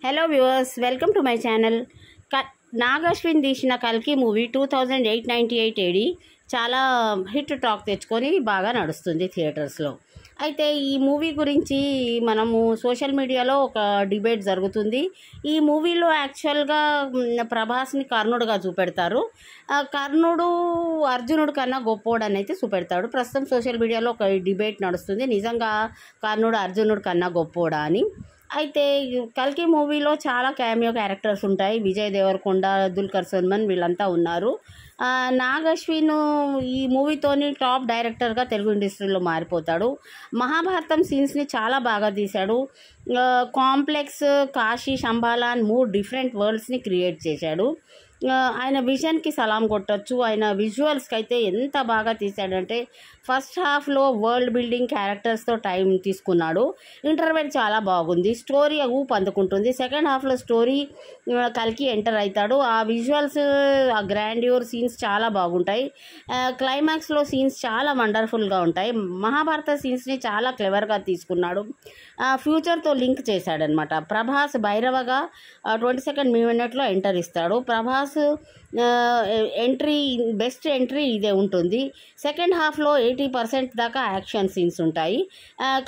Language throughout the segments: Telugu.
Hello viewers, welcome to my channel. Nag Ashwin తీసిన కల్కి మూవీ 2898 AD చాలా హిట్ టాక్ తెచ్చుకొని బాగా నడుస్తుంది థియేటర్స్లో. అయితే ఈ మూవీ గురించి మనము సోషల్ మీడియాలో ఒక డిబేట్ జరుగుతుంది. ఈ మూవీలో యాక్చువల్గా ప్రభాస్ని కర్ణుడుగా చూపెడతారు. కర్ణుడు అర్జునుడు కన్నా గొప్పోడని అయితే చూపెడతాడు. ప్రస్తుతం సోషల్ మీడియాలో ఒక డిబేట్ నడుస్తుంది, నిజంగా కర్ణుడు అర్జునుడు కన్నా గొప్పోడా అని. అయితే కల్కి మూవీలో చాలా క్యామియో క్యారెక్టర్స్ ఉంటాయి. విజయ్ దేవరకొండ, దుల్కర్ సల్మాన్ వీళ్ళంతా ఉన్నారు. నాగ్ అశ్విన్ ఈ మూవీతోని టాప్ డైరెక్టర్గా తెలుగు ఇండస్ట్రీలో మారిపోతాడు. మహాభారతం సీన్స్ని చాలా బాగా తీశాడు. కాంప్లెక్స్, కాశీ, శంబాలా అని 3 డిఫరెంట్ వరల్డ్స్ని క్రియేట్ చేశాడు. ఆయన విజన్కి సలాం కొట్టచ్చు. ఆయన విజువల్స్కి అయితే ఎంత బాగా తీశాడంటే ఫస్ట్ హాఫ్లో వరల్డ్ బిల్డింగ్ క్యారెక్టర్స్తో టైం తీసుకున్నాడు. ఇంటర్వెల్ చాలా బాగుంది, స్టోరీ ఊపు అందుకుంటుంది. సెకండ్ హాఫ్లో స్టోరీ కల్కి ఎంటర్ అవుతాడు. ఆ విజువల్స్, ఆ గ్రాండ్యూర్ సీన్స్ చాలా బాగుంటాయి. క్లైమాక్స్లో సీన్స్ చాలా వండర్ఫుల్గా ఉంటాయి. మహాభారత సీన్స్ని చాలా క్లెవర్గా తీసుకున్నాడు. ఫ్యూచర్తో లింక్ చేశాడనమాట. ప్రభాస్ భైరవగా 22nd మినిట్లో ఎంటర్ ఇస్తాడు. ప్రభాస్ ఎంట్రీ, బెస్ట్ ఎంట్రీ ఇదే ఉంటుంది. సెకండ్ హాఫ్లో 80% దాకా యాక్షన్ సీన్స్ ఉంటాయి.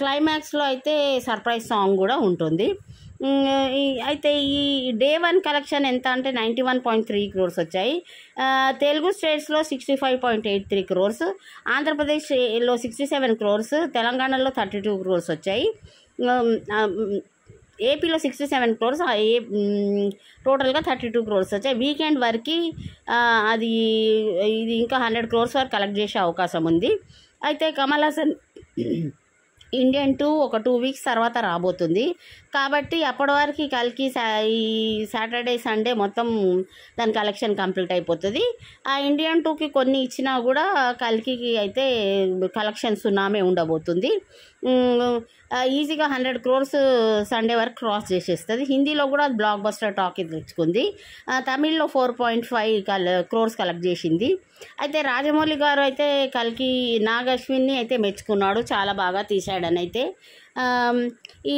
క్లైమాక్స్లో అయితే సర్ప్రైజ్ సాంగ్ కూడా ఉంటుంది. అయితే ఈ డే 1 కలెక్షన్ ఎంత అంటే 91.3 crores వచ్చాయి. తెలుగు స్టేట్స్లో 65.83 crores, ఆంధ్రప్రదేశ్లో 67 crores, తెలంగాణలో 32 crores వచ్చాయి. ఏపీలో 67 crores, టోటల్గా 32 crores వచ్చాయి. వీకెండ్ వరకు ఇది ఇంకా 100 crores వరకు కలెక్ట్ చేసే అవకాశం ఉంది. అయితే కమల్ హాసన్ ఇండియన్ 2 ఒక 2 weeks తర్వాత రాబోతుంది. కాబట్టి అప్పటి వరకు కల్కి ఈ సాటర్డే సండే మొత్తం దాని కలెక్షన్ కంప్లీట్ అయిపోతుంది. ఆ ఇండియన్ 2కి కొన్ని ఇచ్చినా కూడా కల్కి అయితే కలెక్షన్ సున్నామే ఉండబోతుంది. ఈజీగా 100 crores సండే వరకు క్రాస్ చేసేస్తుంది. హిందీలో కూడా బ్లాక్ బస్టర్ టాక్ తెచ్చుకుంది. తమిళ్లో 4.5 crores కలెక్ట్ చేసింది. అయితే రాజమౌళి గారు అయితే కల్కి నాగ్ అశ్విన్ని అయితే మెచ్చుకున్నాడు, చాలా బాగా తీశాడని అయితే. ఈ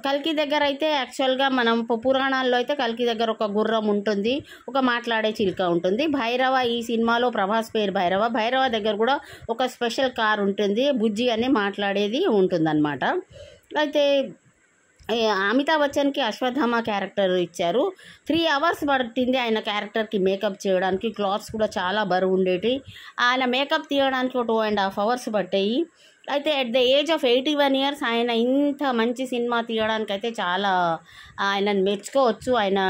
కల్కి దగ్గర అయితే యాక్చువల్గా మనం పురాణాల్లో అయితే కల్కి దగ్గర ఒక గుర్రం ఉంటుంది, ఒక మాట్లాడే చిలుక ఉంటుంది. భైరవ, ఈ సినిమాలో ప్రభాస్ పేరు భైరవ దగ్గర కూడా ఒక స్పెషల్ కార్ ఉంటుంది, బుజ్జి అని మాట్లాడేది ఉంటుందన్నమాట. అయితే అమితాబ్ బచ్చన్కి అశ్వత్థామ క్యారెక్టర్ ఇచ్చారు. 3 hours పట్టింది ఆయన క్యారెక్టర్కి మేకప్ చేయడానికి. క్లాత్స్ కూడా చాలా బరువు ఉండేవి. ఆయన మేకప్ తీయడానికి 2.5 hours పట్టాయి. అయితే at the age of 81 years ఆయన ఇంత మంచి సినిమా తీయడానికి అయితే చాలా ఆయనను మెచ్చుకోవచ్చు. ఆయన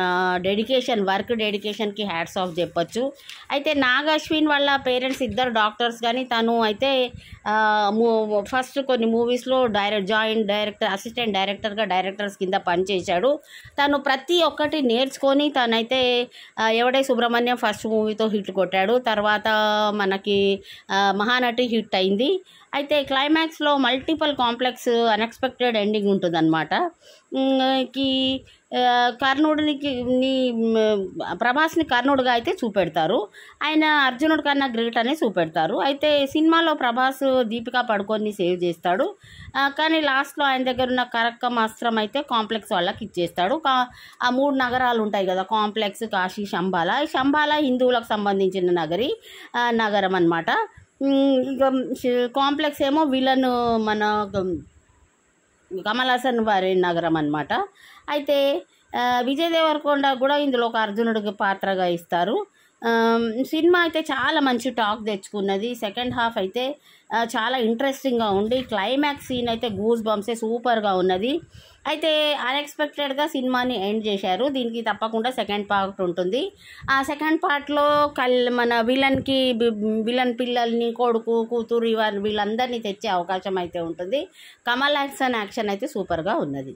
వర్క్ డెడికేషన్కి హ్యాట్స్ ఆఫ్ చెప్పచ్చు. అయితే నాగ్ అశ్విన్ వాళ్ళ పేరెంట్స్ ఇద్దరు డాక్టర్స్, కానీ తను అయితే ఫస్ట్ కొన్ని మూవీస్లో అసిస్టెంట్ డైరెక్టర్గా డైరెక్టర్స్ కింద పనిచేశాడు. తను ప్రతి ఒక్కటి నేర్చుకొని తనైతే ఎవడే సుబ్రహ్మణ్యం ఫస్ట్ మూవీతో హిట్ కొట్టాడు. తర్వాత మనకి మహానటి హిట్ అయింది. అయితే క్లైమాక్స్లో మల్టిపుల్ కాంప్లెక్స్ అన్ఎక్స్పెక్టెడ్ ఎండింగ్ ఉంటుందన్నమాట. ప్రభాస్ని కర్ణుడుగా అయితే చూపెడతారు. ఆయన అర్జునుడి కన్నా గ్రేట్ అని చూపెడతారు. అయితే సినిమాలో ప్రభాస్ దీపికా పడుకొని సేవ్ చేస్తాడు, కానీ లాస్ట్లో ఆయన దగ్గర ఉన్న కరక్కం అస్త్రం అయితే కాంప్లెక్స్ వాళ్ళకి ఇచ్చేస్తాడు. ఆ 3 నగరాలు ఉంటాయి కదా, కాంప్లెక్స్, కాశీ, శంబాలా హిందువులకు సంబంధించిన నగరం అన్నమాట. ఇక కాంప్లెక్స్ ఏమో విలన్ మన కమల్ హాసన్ వారి నగరం అన్నమాట. అయితే విజయ్ దేవరకొండ కూడా ఇందులో ఒక అర్జునుడికి పాత్రగా ఇస్తారు. సినిమా అయితే చాలా మంచి టాక్ తెచ్చుకున్నది. సెకండ్ హాఫ్ అయితే చాలా ఇంట్రెస్టింగ్గా ఉండి, క్లైమాక్స్ సీన్ అయితే గూస్ బంప్సే సూపర్గా ఉన్నది. అయితే అన్ఎక్స్పెక్టెడ్గా సినిమాని ఎండ్ చేశారు. దీనికి తప్పకుండా సెకండ్ పార్ట్ ఉంటుంది. ఆ సెకండ్ పార్ట్లో మన విలన్ పిల్లల్ని, కొడుకు, కూతురు వీళ్ళందరినీ తెచ్చే అవకాశం అయితే ఉంటుంది. కమల్ హాసన్ యాక్షన్ అయితే సూపర్గా ఉన్నది.